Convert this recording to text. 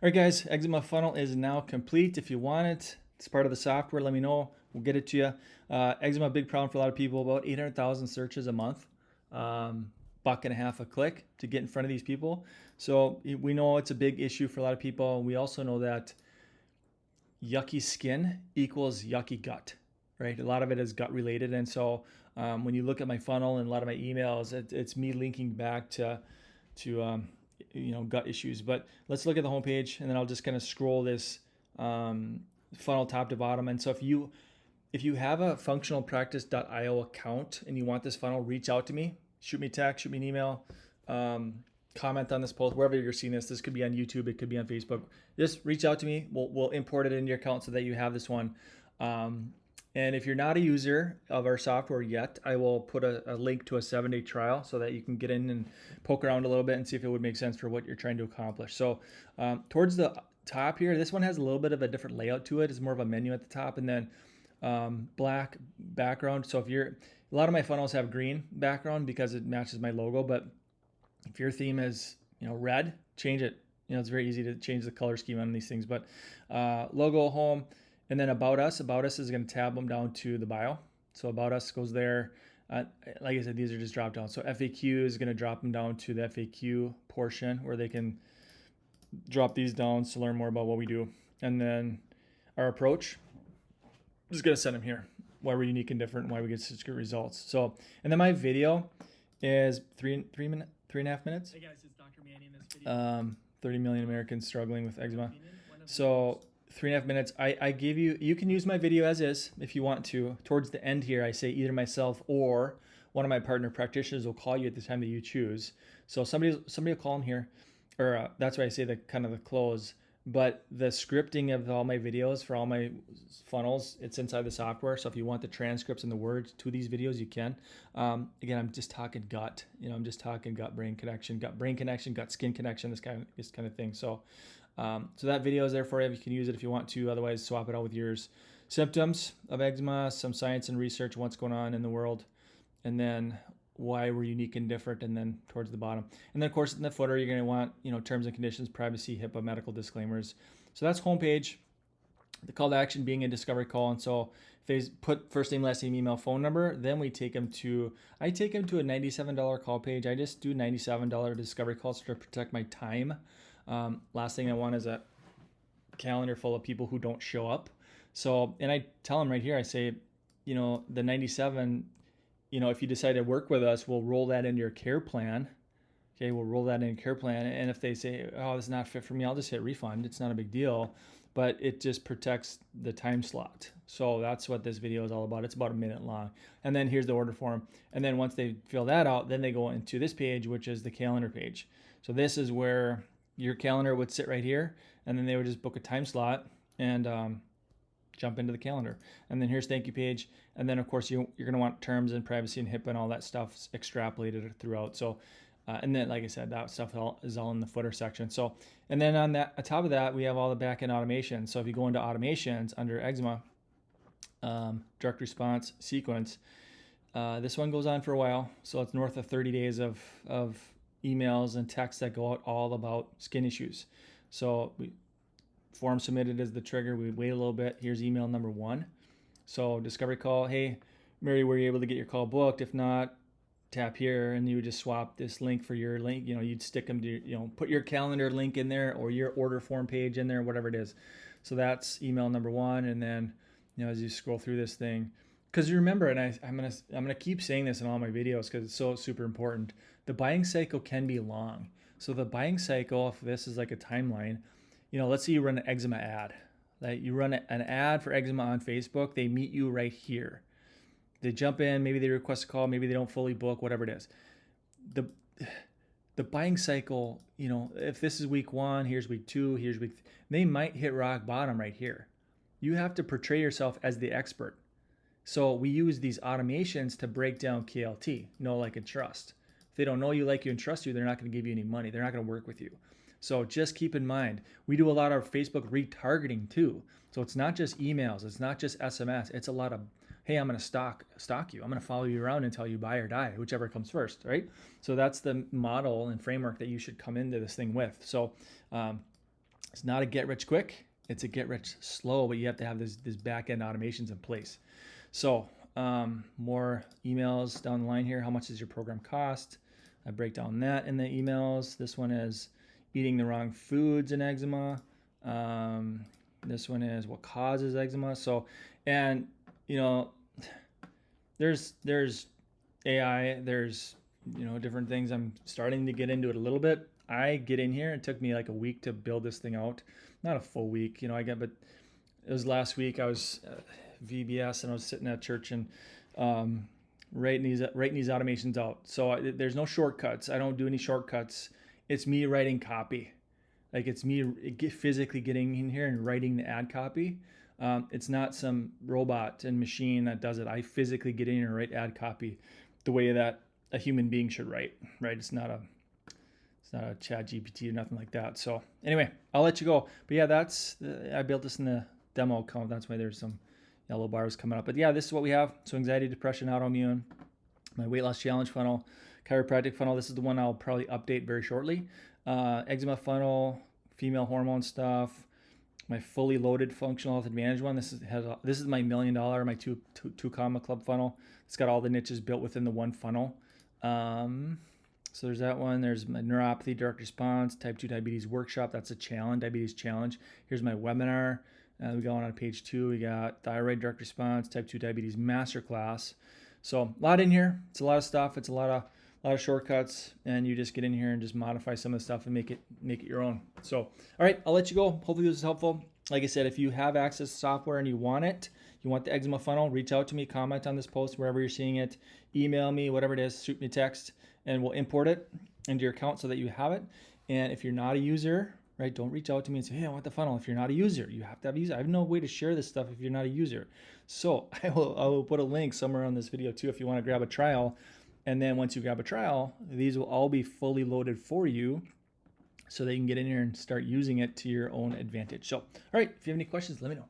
All right, guys, eczema funnel is now complete. If you want it, it's part of the software. Let me know. We'll get it to you. Eczema, big problem for a lot of people. About 800,000 searches a month. Buck and a half a click to get in front of these people. So we know it's a big issue for a lot of people. We also know that yucky skin equals yucky gut, right? A lot of it is gut related. And so when you look at my funnel and a lot of my emails, it's me linking back to gut issues. But let's look at the homepage, and then I'll just kind of scroll this funnel top to bottom. And so if you have a functionalpractice.io account and you want this funnel, reach out to me. Shoot me a text, shoot me an email, comment on this post, wherever you're seeing this. This could be on YouTube, it could be on Facebook. Just reach out to me. We'll import it into your account so that you have this one. And if you're not a user of our software yet, I will put a link to a 7-day trial so that you can get in and poke around a little bit and see if it would make sense for what you're trying to accomplish. So towards the top here, this one has a little bit of a different layout to it. It's more of a menu at the top, and then black background. So a lot of my funnels have green background because it matches my logo, but if your theme is red, change it. It's very easy to change the color scheme on these things. But logo, home, and then about us. About us is going to tab them down to the bio. So about us goes there. Like I said, these are just drop down. So FAQ is going to drop them down to the FAQ portion where they can drop these down to learn more about what we do. And then our approach is going to send them here. Why we're unique and different, and why we get such good results. So, and then my video is 3.5 minutes. Hey guys, it's Dr. Mannie in this video. 30 million Americans struggling with eczema. So 3.5 minutes. I gave you can use my video as is if you want to. Towards the end here, I say either myself or one of my partner practitioners will call you at the time that you choose. So somebody will call in here, or that's why I say the kind of the close. But the scripting of all my videos for all my funnels, it's inside the software. So if you want the transcripts and the words to these videos, you can. Again, I'm just talking gut. I'm just talking gut-brain connection, gut-skin connection, this kind of thing. So, so that video is there for you. You can use it if you want to. Otherwise, swap it out with yours. Symptoms of eczema, some science and research, what's going on in the world, and then why we're unique and different, and then towards the bottom. And then of course in the footer, you're going to want, terms and conditions, privacy, HIPAA, medical disclaimers. So that's homepage. The call to action being a discovery call. And so if they put first name, last name, email, phone number, then I take them to a $97 call page. I just do $97 discovery calls to protect my time. Last thing I want is a calendar full of people who don't show up. So, and I tell them right here, I say, the 97, if you decide to work with us, we'll roll that into your care plan. Okay, we'll roll that in your care plan. And if they say, oh, this is not fit for me, I'll just hit refund. It's not a big deal, but it just protects the time slot. So that's what this video is all about. It's about a minute long. And then here's the order form. And then once they fill that out, then they go into this page, which is the calendar page. So this is where your calendar would sit right here. And then they would just book a time slot and jump into the calendar. And then here's thank you page. And then of course you're going to want terms and privacy and HIPAA and all that stuff extrapolated throughout. So, and then like I said, that stuff is all in the footer section. So, and then on top of that, we have all the back-end automation. So if you go into automations under eczema, direct response sequence, this one goes on for a while. So it's north of 30 days of emails and texts that go out all about skin issues. So form submitted is the trigger. We wait a little bit. Here's email number 1. So discovery call. Hey, Mary, were you able to get your call booked? If not, tap here, and you would just swap this link for your link. You'd stick them to, put your calendar link in there or your order form page in there, whatever it is. So that's email number 1. And then, as you scroll through this thing, because you remember, and I'm gonna keep saying this in all my videos because it's so super important. The buying cycle can be long. So the buying cycle, if this is like a timeline, let's say you run an eczema ad. Like you run an ad for eczema on Facebook, they meet you right here. They jump in, maybe they request a call, maybe they don't fully book, whatever it is. The buying cycle, if this is week 1, here's week 2, here's week, they might hit rock bottom right here. You have to portray yourself as the expert. So we use these automations to break down KLT, know, like, and trust. If they don't know you, like you, and trust you, they're not going to give you any money. They're not going to work with you. So just keep in mind, we do a lot of Facebook retargeting too. So it's not just emails, it's not just SMS, it's a lot of, hey, I'm going to stalk you. I'm going to follow you around until you buy or die, whichever comes first, right? So that's the model and framework that you should come into this thing with. So It's not a get rich quick. It's a get rich slow, but you have to have this back end automations in place. So more emails down the line here. How much does your program cost? I break down that in the emails. This one is eating the wrong foods in eczema. This one is what causes eczema. So, and you know, there's AI, there's different things. I'm starting to get into it a little bit. I get in here. It took me like a week to build this thing out. Not a full week, but it was last week. I was VBS and I was sitting at church and writing these automations out. So there's no shortcuts. I don't do any shortcuts. It's me writing copy. Like it's me physically getting in here and writing the ad copy. It's not some robot and machine that does it. I physically get in here and write ad copy the way that a human being should write, right? It's not a chat GPT or nothing like that. So anyway, I'll let you go. But yeah, I built this in the demo account. That's why there's some yellow bars coming up. But yeah, this is what we have. So anxiety, depression, autoimmune, my weight loss challenge funnel, chiropractic funnel. This is the one I'll probably update very shortly. Eczema funnel, female hormone stuff, my fully loaded functional health advantage one. This is my $1 million, my two comma club funnel. It's got all the niches built within the one funnel. So there's that one. There's my neuropathy, direct response, type 2 diabetes workshop. That's a challenge, diabetes challenge. Here's my webinar. We go on page 2. We got thyroid, direct response, type 2 diabetes masterclass. So a lot in here. It's a lot of stuff. It's a lot of shortcuts, and you just get in here and just modify some of the stuff and make it your own. So, all right, I'll let you go. Hopefully this is helpful. Like I said, if you have access to software and you want the eczema funnel, reach out to me, comment on this post wherever you're seeing it, email me, whatever it is, shoot me a text, and we'll import it into your account so that you have it. And if you're not a user, right, don't reach out to me and say, hey, I want the funnel. If you're not a user, you have to have a user. I have no way to share this stuff if you're not a user. So I will put a link somewhere on this video too if you want to grab a trial. And then once you grab a trial, these will all be fully loaded for you so that you can get in here and start using it to your own advantage. So, all right, if you have any questions, let me know.